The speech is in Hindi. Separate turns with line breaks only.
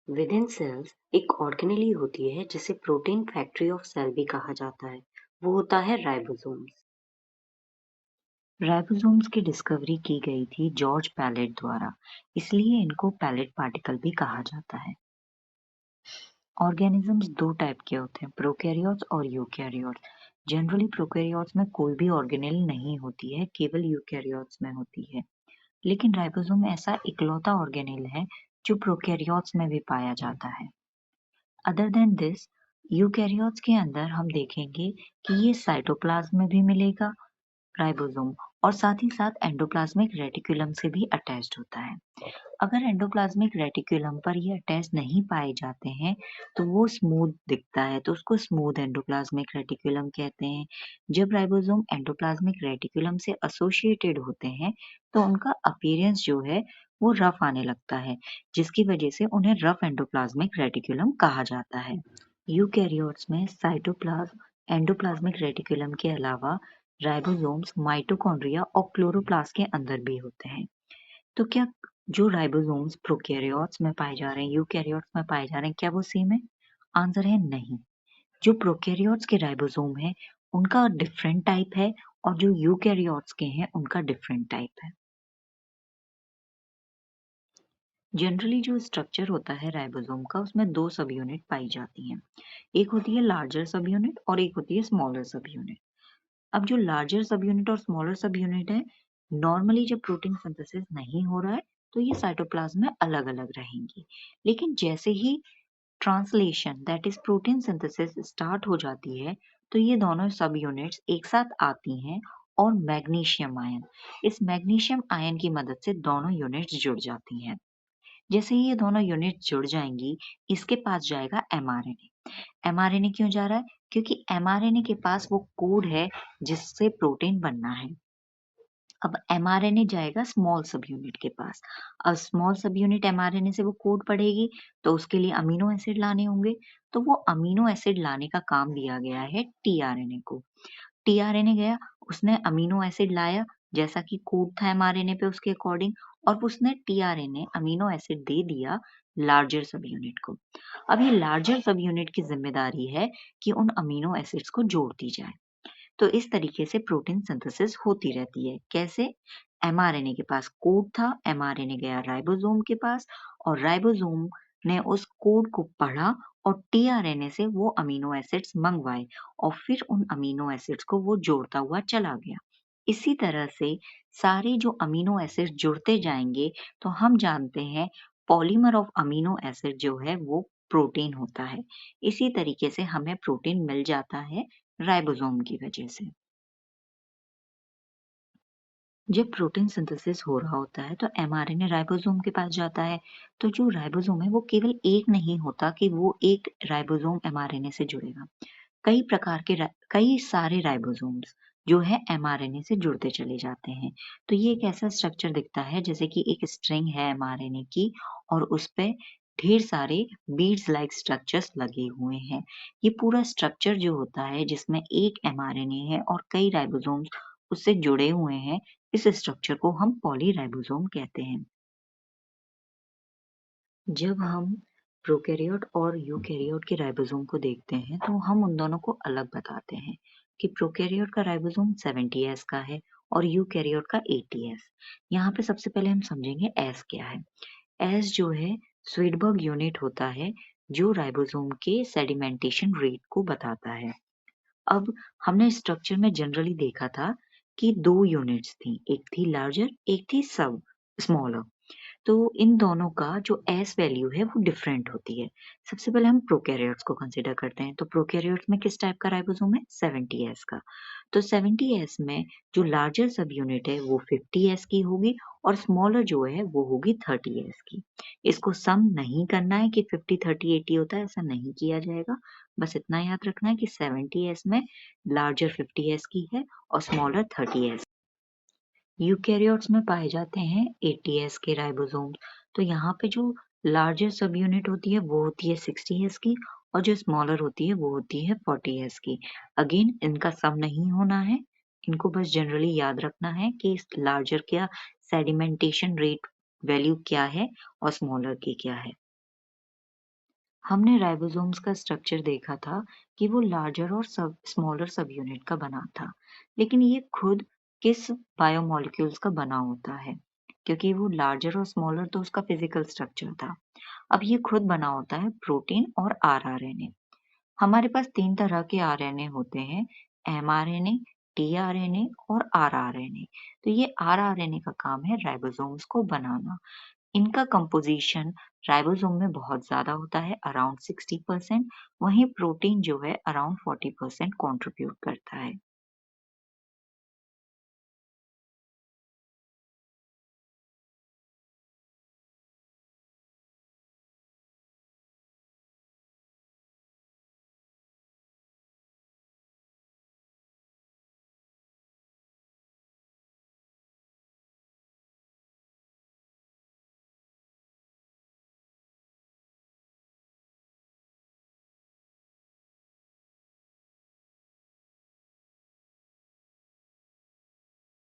विद इन सेल्स एक ऑर्गेनेली होती है जिसे प्रोटीन फैक्ट्री ऑफ सेल भी कहा जाता है। वो होता है राइबोसोम्स। राइबोसोम्स की डिस्कवरी की गई थी जॉर्ज पैलेट द्वारा, इसलिए इनको पैलेट पार्टिकल भी कहा जाता है। ऑर्गेनिजम्स दो टाइप के होते हैं, प्रोकैरियोट्स और यूकैरियोट्स। जनरली प्रोकैरियोट्स में कोई भी ऑर्गेनेल नहीं होती है, केवल यूकैरियोट्स में होती है। लेकिन राइबोसोम ऐसा इकलौता ऑर्गेनेल है जो प्रोकैरियोट्स में भी पाया जाता है। अदर देन दिस, यूकैरियोट्स के अंदर हम देखेंगे कि ये साइटोप्लाज्म में भी मिलेगा राइबोसोम, और साथ ही साथ एंडोप्लाज्मिक रेटिकुलम से भी अटैच्ड होता है। अगर एंडोप्लाज्मिक रेटिकुलम पर ये अटैच नहीं पाए जाते हैं तो वो स्मूथ दिखता है, तो उसको स्मूथ एंडोप्लाज्मिक रेटिकुलम कहते हैं। जब राइबोसोम एंडोप्लाज्मिक रेटिकुलम से एसोसिएटेड होते हैं तो उनका अपीयरेंस जो है वो रफ आने लगता है, जिसकी वजह से उन्हें रफ एंडोप्लाज्मिक रेटिकुलम कहा जाता है। यूकैरियोट्स में साइटोप्लाज्म, एंडोप्लाज्मिक रेटिकुलम के अलावा राइबोसोम्स माइटोकॉन्ड्रिया और क्लोरोप्लास्ट के अंदर भी होते हैं। तो क्या जो राइबोसोम्स प्रोकैरियोट्स में पाए जा रहे हैं, यूकैरियोट्स में पाए जा रहे हैं, क्या वो सेम है? आंसर है नहीं। जो प्रोकैरियोट्स के राइबोसोम है उनका डिफरेंट टाइप है, और जो यूकैरियोट्स के हैं उनका डिफरेंट टाइप है। जनरली जो स्ट्रक्चर होता है राइबोसोम का, उसमें दो सब यूनिट पाई जाती हैं। एक होती है लार्जर सब यूनिट और एक होती है स्मॉलर सब यूनिट। अब जो लार्जर सब यूनिट और स्मॉलर सब यूनिट है, नॉर्मली जब प्रोटीन सिंथेसिस नहीं हो रहा है तो ये साइटोप्लाज्म में अलग अलग रहेंगी। लेकिन जैसे ही translation that is protein synthesis start हो जाती है तो ये दोनों सब यूनिट्स एक साथ आती हैं, और मैग्नीशियम आयन, इस मैग्नीशियम आयन की मदद से दोनों यूनिट्स जुड़ जाती हैं। जैसे ही ये दोनों यूनिट जुड़ जाएंगी, इसके पास जाएगा एमआरएनए। एमआरएनए क्यों जा रहा है? क्योंकि एमआरएनए के पास वो कोड है जिससे प्रोटीन बनना है। अब एमआरएनए जाएगा स्मॉल सब यूनिट के पास। अब स्मॉल सब यूनिट एमआरएनए से वो कोड पढ़ेगी, तो उसके लिए अमीनो एसिड लाने होंगे। तो वो अमीनो एसिड लाने का काम दिया गया है टीआरएनए को। टीआरएनए गया, उसने अमीनो एसिड लाया जैसा कि कोड था एमआरएनए पे उसके अकॉर्डिंग, और उसने टीआरएनए अमीनो एसिड दे दिया लार्जर सब यूनिट को। अब ये लार्जर सब यूनिट की जिम्मेदारी है कि उन अमीनो एसिड्स को जोड़ दी जाए। तो इस तरीके से प्रोटीन सिंथेसिस होती रहती है। कैसे? एमआरएनए के पास कोड था, एमआरएनए गया राइबोसोम के पास, और राइबोसोम ने उस कोड को पढ़ा और टीआरएनए से वो अमीनो एसिड्स मंगवाए, और फिर उन अमीनो एसिड्स को वो जोड़ता हुआ चला गया। इसी तरह से सारे जो अमीनो एसिड जुड़ते जाएंगे तो हम जानते हैं पॉलीमर ऑफ अमीनो एसिड जो है वो प्रोटीन होता है। इसी तरीके से हमें प्रोटीन मिल जाता है राइबोसोम की वजह से। जब प्रोटीन सिंथेसिस हो रहा होता है तो एमआरएनए राइबोसोम के पास जाता है। तो जो राइबोसोम है वो केवल एक नहीं होता कि वो एक राइबोसोम एमआरएनए से जुड़ेगा। कई प्रकार के कई सारे राइबोसोम्स जो है एमआरएनए से जुड़ते चले जाते हैं। तो ये एक ऐसा स्ट्रक्चर दिखता है जैसे कि एक स्ट्रिंग है एमआरएनए की, और उस पे ढेर सारे बीड्स लाइक स्ट्रक्चर्स लगे हुए हैं। ये पूरा स्ट्रक्चर जो होता है जिसमें एक एमआरएनए है और कई राइबोसोम्स उससे जुड़े हुए हैं, इस स्ट्रक्चर को हम पॉलीराइबोसोम कहते हैं। जब हम प्रोकैरियोट और यूकैरियोट के राइबोसोम को देखते हैं तो हम उन दोनों को अलग बताते हैं कि प्रोकैरियोट का राइबोसोम 70S का है और यूकैरियोट का 80S। यहाँ पे सबसे पहले हम समझेंगे एस क्या है। एस जो है स्वीडबर्ग यूनिट होता है जो राइबोसोम के सेडिमेंटेशन रेट को बताता है। अब हमने स्ट्रक्चर में जनरली देखा था कि दो यूनिट्स थी, एक थी लार्जर, एक थी सब स्मॉलर। तो इन दोनों का जो एस वैल्यू है वो डिफरेंट होती है। सबसे पहले हम प्रोकैरियोट्स को कंसीडर करते हैं। तो प्रोकैरियोट्स में किस टाइप का राइबोसोम है? 70S का। तो 70S में जो लार्जर सब यूनिट है वो 50S की होगी, और स्मॉलर जो है वो होगी 30S की। इसको सम नहीं करना है कि 50 30 80 होता है, ऐसा नहीं किया जाएगा। बस इतना याद रखना है कि 70S में लार्जर 50S की है और स्मॉलर 30S। यूकैरियोट्स में पाए जाते हैं 80S के राइबोसोम्स। तो यहाँ पे जो लार्जर सब यूनिट होती है वो होती है 60S की, और जो स्मॉलर होती है वो होती है 40S की। अगेन इनका सम नहीं होना है, इनको बस जनरली याद रखना है कि लार्जर का सेडिमेंटेशन रेट वैल्यू क्या है और स्मॉलर की क्या है। हमने राइबोसोम्स का स्ट्रक्चर देखा था कि वो लार्जर और स्मॉलर सब यूनिट का बना था, लेकिन ये खुद किस बायोमोलिक्यूल्स का बना होता है, क्योंकि वो लार्जर और स्मॉलर तो उसका फिजिकल स्ट्रक्चर था। अब ये खुद बना होता है प्रोटीन और आरआरएनए। हमारे पास 3 तरह के आरएनए होते हैं, एमआरएनए, टीआरएनए और आरआरएनए। तो ये आरआरएनए का काम है राइबोसोम्स को बनाना। इनका कंपोजिशन राइबोसोम में बहुत ज्यादा होता है, अराउंड 60%। वहीं प्रोटीन जो है अराउंड 40% कंट्रीब्यूट करता है।